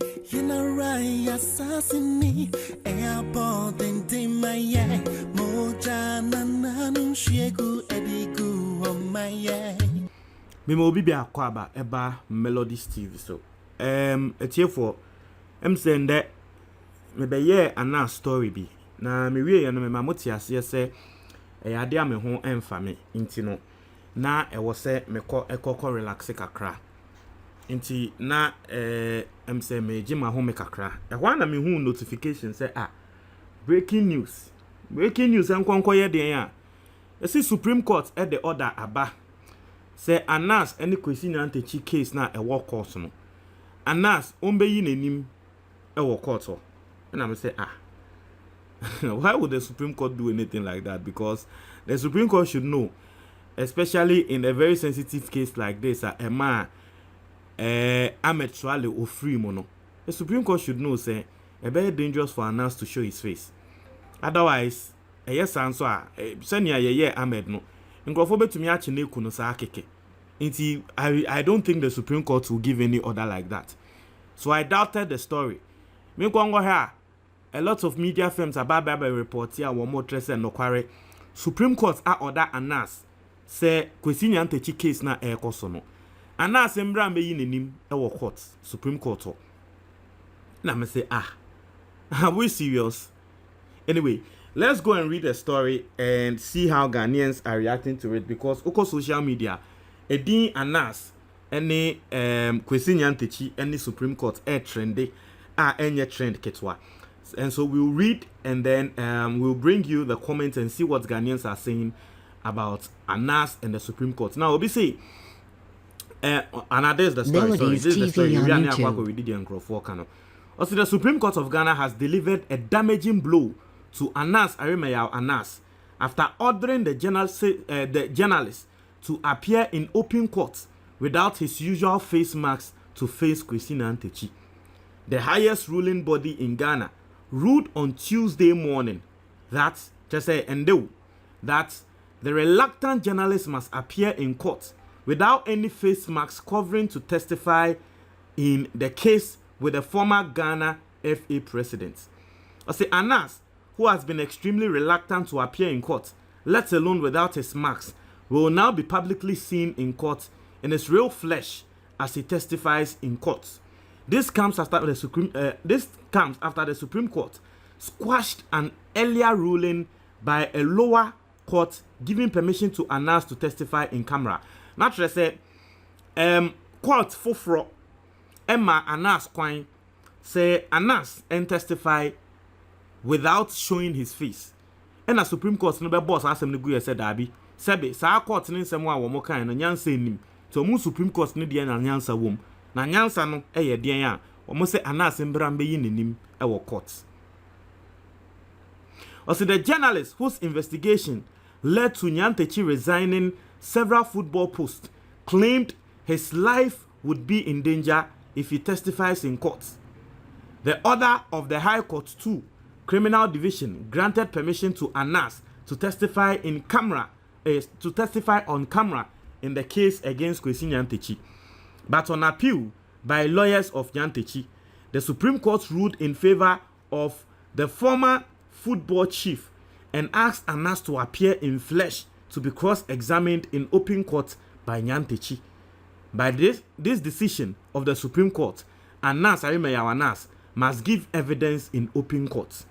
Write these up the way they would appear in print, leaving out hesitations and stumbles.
You know right, assassin me. Airport and my moja nananu shegu edigu on my Me mo bibi akwaba eba Melodies TV so. Etie for saying that me be ye Anas story bi. Na me wie ye no me mamoti ase se ade ame ho emfa me nti no na e wo se me ekọ relax kakra. Nti na say me jima ho me kakra. E na me hu notification say breaking news enkonko ye den a. E see Supreme Court at the order aba. Say Anas any kwesi Nyantakyi case na e wo court no. Anas ombeyi nanim e wo court ho. And I'm say why would the Supreme Court do anything like that? Because the Supreme Court should know, especially in a very sensitive case like this, a man amateur or free mono. The Supreme Court should know say it's very dangerous for Anas to show his face. Otherwise, yes answer senior ye Ahmed no. Nkrofo to me actually kuno sa akeke. I don't think the Supreme Court will give any order like that. So I doubted the story. Me go here. A lot of media firms about report here one more trust and no quarry. Supreme Court order Anas say kwesi Nyantakyi case na e koso no. Anas embra me yin nim e wo court Supreme Court. Na me say are we serious? Anyway, let's go and read the story and see how Ghanaians are reacting to it, because oko social media edin Anas any kwesi Nyantakyi any Supreme Court trendy any trend ketwa. And so we'll read and then we'll bring you the comments and see what Ghanaians are saying about Anas and the Supreme Court. Now, obviously, another is the story. MELODIES This is the story. TV on YouTube. Also, the Supreme Court of Ghana has delivered a damaging blow to Anas Aremeyaw Anas after ordering the journalist to appear in open court without his usual face masks to face kwesi Nyantakyi. The highest ruling body in Ghana ruled on Tuesday morning that the reluctant journalist must appear in court without any face masks covering to testify in the case with the former Ghana FA president. I say Anas, who has been extremely reluctant to appear in court, let alone without his masks, will now be publicly seen in court in his real flesh as he testifies in court. This comes after the Supreme Court squashed an earlier ruling by a lower court giving permission to Anas to testify in camera. Naturally, say court foforo Emma Anas kwan say Anas and testify without showing his face. And the Supreme Court no be boss asem ne gu said dabi sebe sa court ne nsem a wo mo kan no nyansa enim to mu Supreme Court ne de na nyansa wom. Na nyansa no eye den a omo se Anas mbra mbeyi nenim e wo court. Also, the journalist whose investigation led to Nyantakyi resigning several football posts claimed his life would be in danger if he testifies in court. The order of the High Court 2 Criminal Division granted permission to Anas to testify on camera in the case against kwesi Nyantakyi. But on appeal by lawyers of Nyantakyi, the Supreme Court ruled in favor of the former football chief and asked Anas to appear in flesh to be cross-examined in open court by Nyantakyi. By this decision of the Supreme Court, Anas Aremeyaw Anas must give evidence in open court.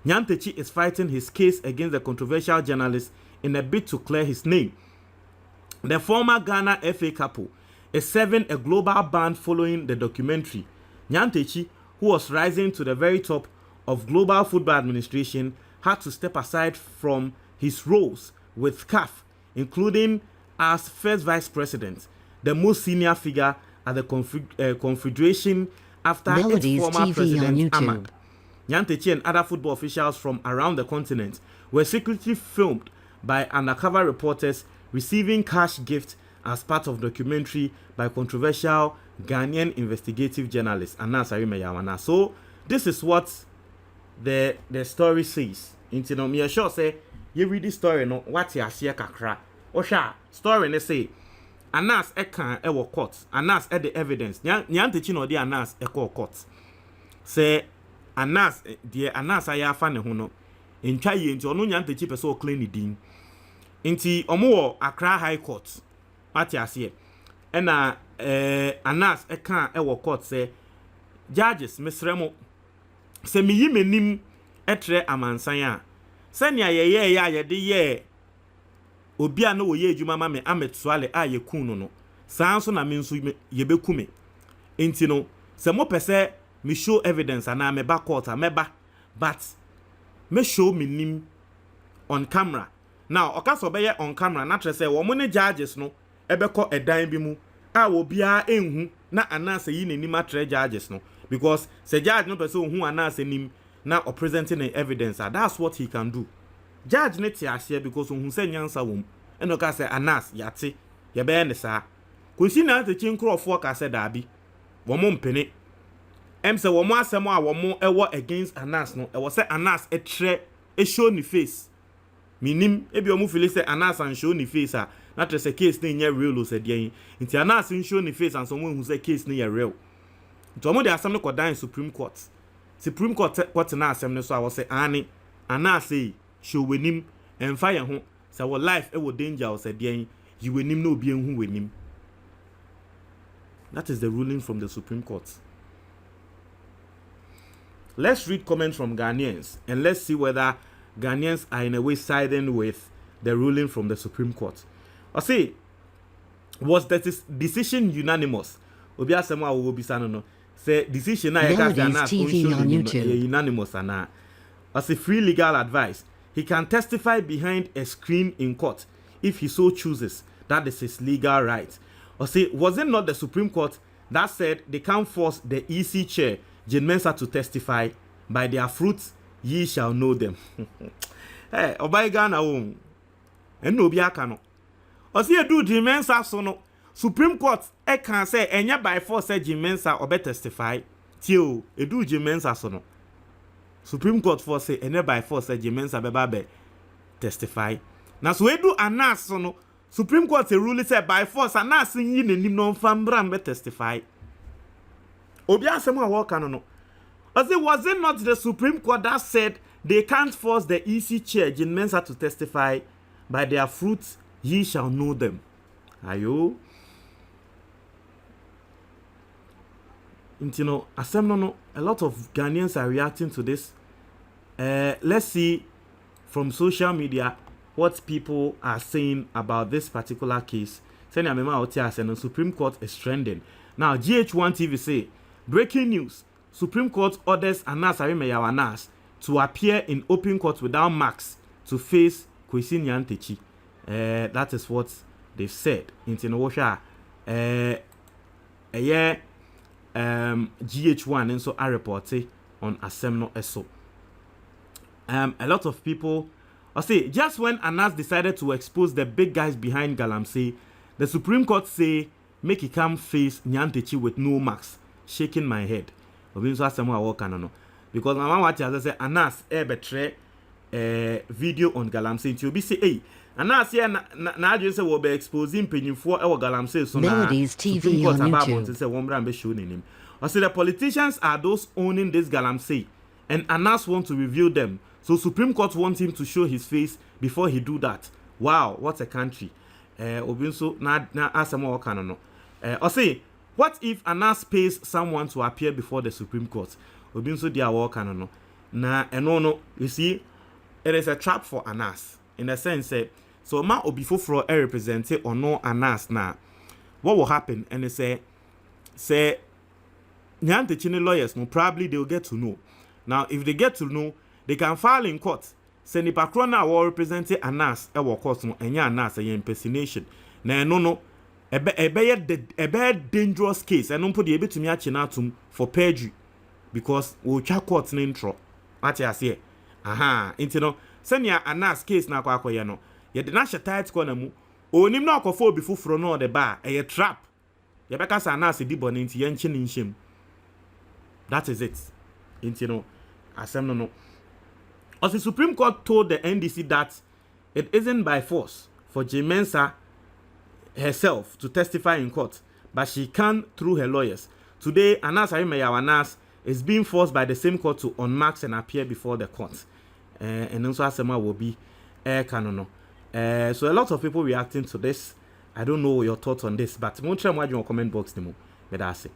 Nyantakyi is fighting his case against the controversial journalist in a bid to clear his name. The former Ghana FA couple is serving a global ban following the documentary. Nyantakyi, who was rising to the very top of global football administration, had to step aside from his roles with CAF, including as first vice president, the most senior figure at the confederation after MELODIES its former TV president on YouTube. Ahmad. Nyantakyi and other football officials from around the continent were secretly filmed by undercover reporters receiving cash gifts as part of documentary by controversial Ghanaian investigative journalist Anas Aremeyaw Anas. So this is what the story says. Into no me sure say you read this story no what you share kakra. Osha story ne say Anas e kan e wo court. Anas e the evidence. Nyantakyi no dey Anas e court. say Anas dear Anas aya fa ne ho no ntwa ye nti ono Nyantakyi pese o claim ni din nti omo wo Accra High Court party ase e na Anas e kan e wo court say judges mesremo se miyi menim etre amansan a se nia ye ya ye de ye obi a no wo ye adwuma ma me ametsoale a ye kun no saa nso na me nso ye bekume enti no se mo pese me show evidence and I'm a back court ameba but me show me nim on camera now okaso be on camera na tre say wo mo ne judges no ebeko edan bi mu a wo bia enhu na Anas yi ne nim atre judges no because say judge no person hu Anas nim na o presenting the evidence that's what he can do judge ne ti ahye because hu say nyansa wom eno ka say Anas yate ye be ne sa kosi na Nyantakyi nkrofo ka say dabi wo mo mpene say wo mo asemo a wo mo ewo against Anas no ewo say Anas etre e show ni face minim ebi o mo feel say Anas an show ni face a na tre say case na nya real o say dey nti Anas n show ni face and someone who say case na ya real nti o mo dey asem no ko dan Supreme Court na asem no so a wo say ani Anas say show wenim emfa ye ho say wo life e wo danger o say dey you wenim na obi enhu wenim. That is the ruling from the Supreme Court. Let's read comments from Ghanaians and let's see whether Ghanaians are in a way siding with the ruling from the Supreme Court. I say, was that decision unanimous? Obi asema wo bi sano no. Say decision na ya MELODIES TV on YouTube. Unanimous ana. I say free legal advice. He can testify behind a screen in court if he so chooses. That is his legal right. I say, was it not the Supreme Court that said they can't force the EC chair Jane Mensah to testify? By their fruits ye shall know them. Hey, obay Ghana won. And no biaka no. O see do Jane Mensah so no. Supreme Court e can say enya by force say Jane Mensah obe testify. Tio, e do Jane Mensah so no. Supreme Court for say enya by force say Jane Mensah beba be testify. Na so e do Anas so no. Supreme Court a rule say by force Anas yin nenim no fambra be testify. Obi asem a work no. Was it not the Supreme Court that said they can't force the EC chair Jane Mensah to testify? By their fruits ye shall know them. Ayo. You know, a lot of Ghanaians are reacting to this. Let's see from social media what people are saying about this particular case. Saying the Supreme Court is trending. Now, GH1 TV say, breaking news. Supreme Court orders Anas Aremeyaw Anas to appear in open court without marks to face Nyantakyi. That is what they've said. GH1 and so I reported on Asemno Eso. A lot of people say just when Anas decided to expose the big guys behind Galamsey, the Supreme Court say make he come face Nyantakyi with no marks. Shaking my head. Because my mama watch as I say Anas betre video on Galamsey. You be say hey Anas here na just say we be exposing penyimfo e wo Galamsey so na MELODIES TV on YouTube. Say one brand be show him. I say the politicians are those owning this Galamsey and Anas want to reveal them. So Supreme Court wants him to show his face before he do that. Wow, what a country. Obinso na asemo wo kan no. I say what if Anas pays someone to appear before the Supreme Court? Obinso dia wo kan no. Na no, you see, it is a trap for Anas in the sense that so ma obi foforo represent or no Anas na what will happen and they say Nyantakyi lawyers no probably they will get to know. Now if they get to know, they can file in court. Say nipa kro na will represent Anas e wo court no enya Anas e impersonation. Na no ebe dangerous case and put the betumi achi na atum for perjury because we twa court na intro. What you say? Aha, into no senya Anas case na akwaye no. Ye de na tight corner mu. Onim na akofo obi foforo no the bar a trap. Ye beka sa Anas di bone nti ye nche nshem. That is it. Into no asem no. As the Supreme Court told the NDC that it isn't by force for Jane Mensah herself to testify in court, but she can through her lawyers. Today, Anas Aremeyaw Anas is being forced by the same court to unmask and appear before the court. And also Asema will be canon. So a lot of people reacting to this. I don't know your thoughts on this, but we'll try more in your comment box. But that's it.